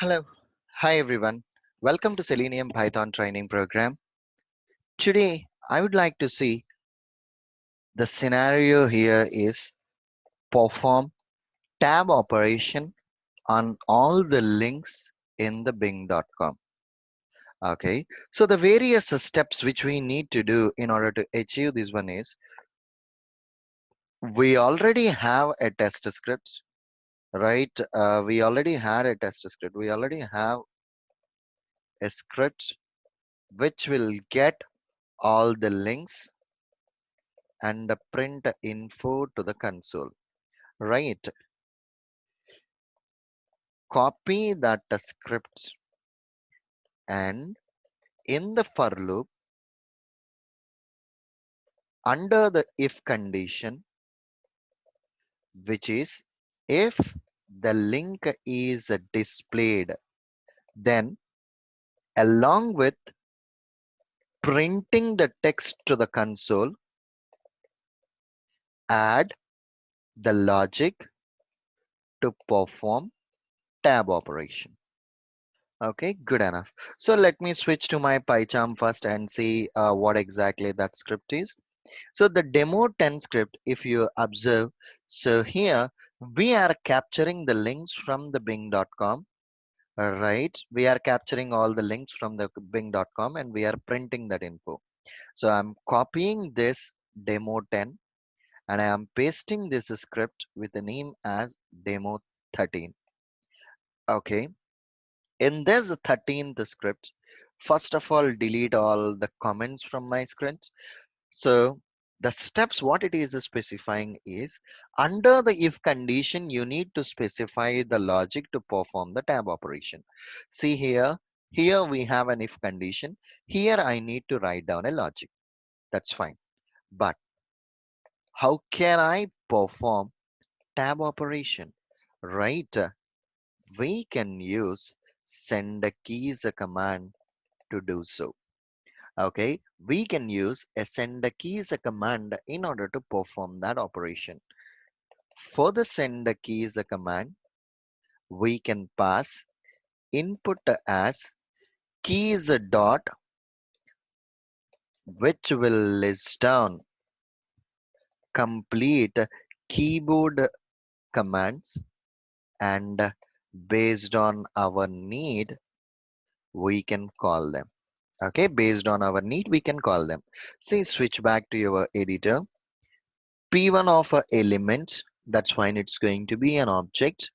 Hello. Hi everyone. Welcome to Selenium Python training program. Today I would like to see the scenario here is perform tab operation on all the links in the bing.com. Okay. So the various steps which we need to do in order to achieve this one is we already have a test script, right? We already had a test script. We already have a script which will get all the links and print info to the console, right? Copy that script and in the for loop under the if condition, which is if the link is displayed, then along with printing the text to the console, add the logic to perform tab operation. Okay, good enough. So let me switch to my PyCharm first and see what exactly that script is. So the demo 10 script, if you observe, so here we are capturing the links from the bing.com, right? We are capturing all the links from the bing.com and we are printing that info. So I'm copying this demo 10 and I am pasting this script with the name as demo 13. Okay. In this 13th script, first of all, delete all the comments from my script. So the steps, what it is specifying is under the if condition, you need to specify the logic to perform the tab operation. See here we have an if condition. Here I need to write down a logic. That's fine. But how can I perform tab operation? Right? We can use send a keys a command to do so. Okay, we can use a send a keys a command in order to perform that operation. For the send a keys a command, we can pass input as keys dot, which will list down complete keyboard commands, and based on our need we can call them. Okay, based on our need we can call them. Say switch back to your editor. P1 of a element, that's fine, it's going to be an object,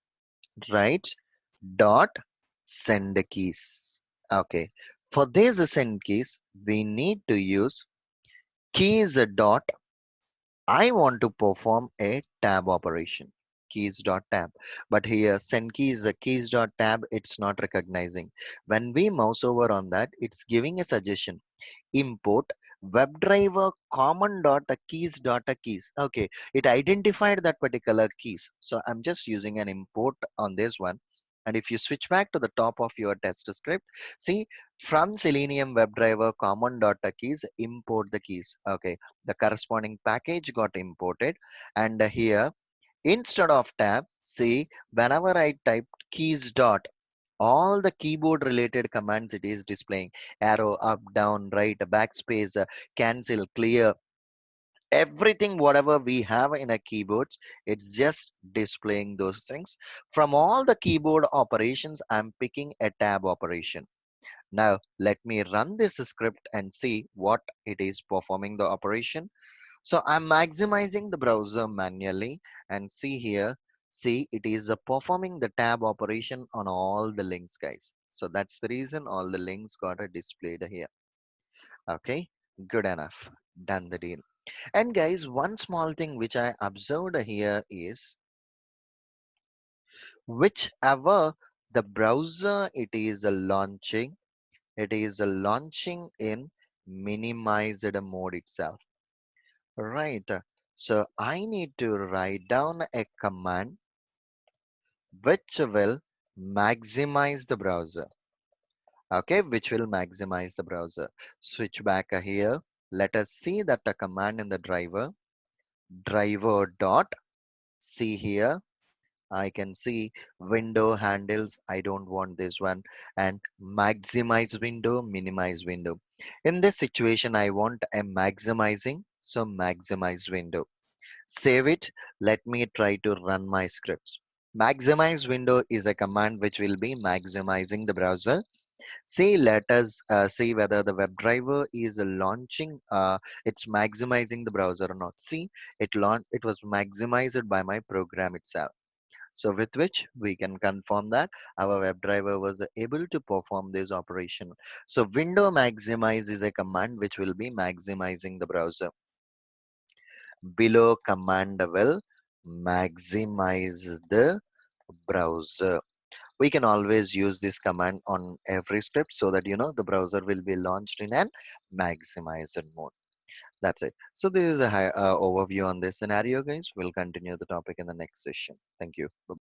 right? Dot send keys. Okay, for this send keys we need to use keys dot, I want to perform a tab operation, keys dot tab. But here send keys keys dot tab, it's not recognizing. When we mouse over on that, it's giving a suggestion, import WebDriver common data keys data keys. Okay, it identified that particular keys, so I'm just using an import on this one. And if you switch back to the top of your test script, see, from Selenium WebDriver common data keys, import the keys. Okay, the corresponding package got imported. And here instead of tab, see, whenever I type keys dot, all the keyboard related commands it is displaying: arrow, up, down, right, backspace, cancel, clear, everything whatever we have in a keyboards, it's just displaying those things. From all the keyboard operations, I'm picking a tab operation. Now let me run this script and see what it is performing the operation. So I'm maximizing the browser manually and see here, see, it is performing the tab operation on all the links, guys. So that's the reason all the links got displayed here. Okay, good enough. Done the deal. And guys, one small thing which I observed here is whichever the browser it is launching in minimized mode itself. Right. So I need to write down a command which will maximize the browser. Okay, which will maximize the browser. Switch back here. Let us see that the command in the driver dot, see here, I can see window handles. I don't want this one. And maximize window, minimize window. In this situation, I want a maximizing. So maximize window. Save it. Let me try to run my scripts. Maximize window is a command which will be maximizing the browser. See, let us see whether the WebDriver is launching, it's maximizing the browser or not. See, it was maximized by my program itself. So with which we can confirm that our WebDriver was able to perform this operation. So window maximize is a command which will be maximizing the browser. Below command will maximize the browser. We can always use this command on every script so that the browser will be launched in an maximized mode. That's it. So this is a high overview on this scenario, guys. We'll continue the topic in the next session. Thank you. Bye.